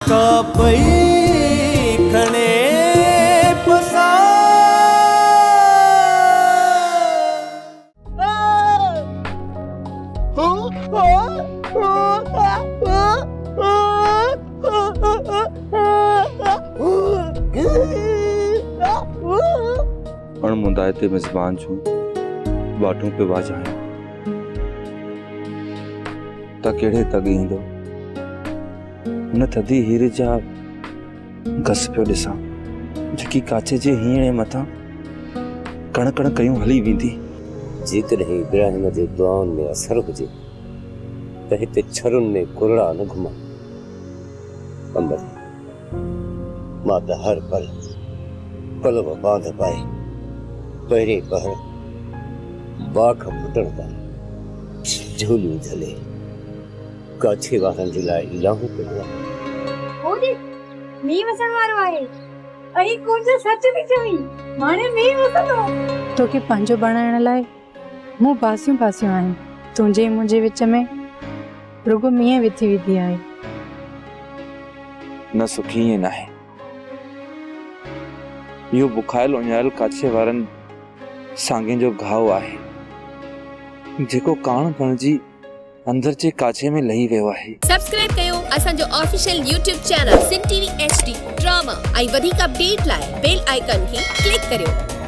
कापई खणे पसा अणमुंदायते मेज़बान छूं बाटों पे वाजाया ता केड़े तग ईंदो न थदी हीर जा घस पियो ॾिसां जेकी काचे जे हीअणे मथां कण कण कयूं हली वेंदी। जेकॾहिं इब्राहिम जे दुआउनि में असर हुजे त हिते छरुनि में कुरड़ा न घुमा। कमर मां त हर पल पलव बांध पाए पहिरें पहर बाख फुटण ताईं झोलियूं झले काछे वारनि जे लाइ इलाहूं कयो आहे। होदी मी वसण वारो आहे अई कुझ सच थी चवी माने मी वसंदो तोखे पंहिंजो बणाइण लाइ मूं पासियूं पासियूं आहिनि तुंहिंजे मुंहिंजे विच में रुगो मींहं विथी विधी आहे। न सुखी ईअं नाहे इहो बुखायल उञायल काछे वारनि सांगे जो घाव आहे जेको काण बणजी अंदर जे काछे में लही वियो आहे। सब्सक्राइब कयो असांजो official YouTube channel Singh TV HD drama ऐं वधीक अपडेट लाइ बेल आइकन खे क्लिक करियो।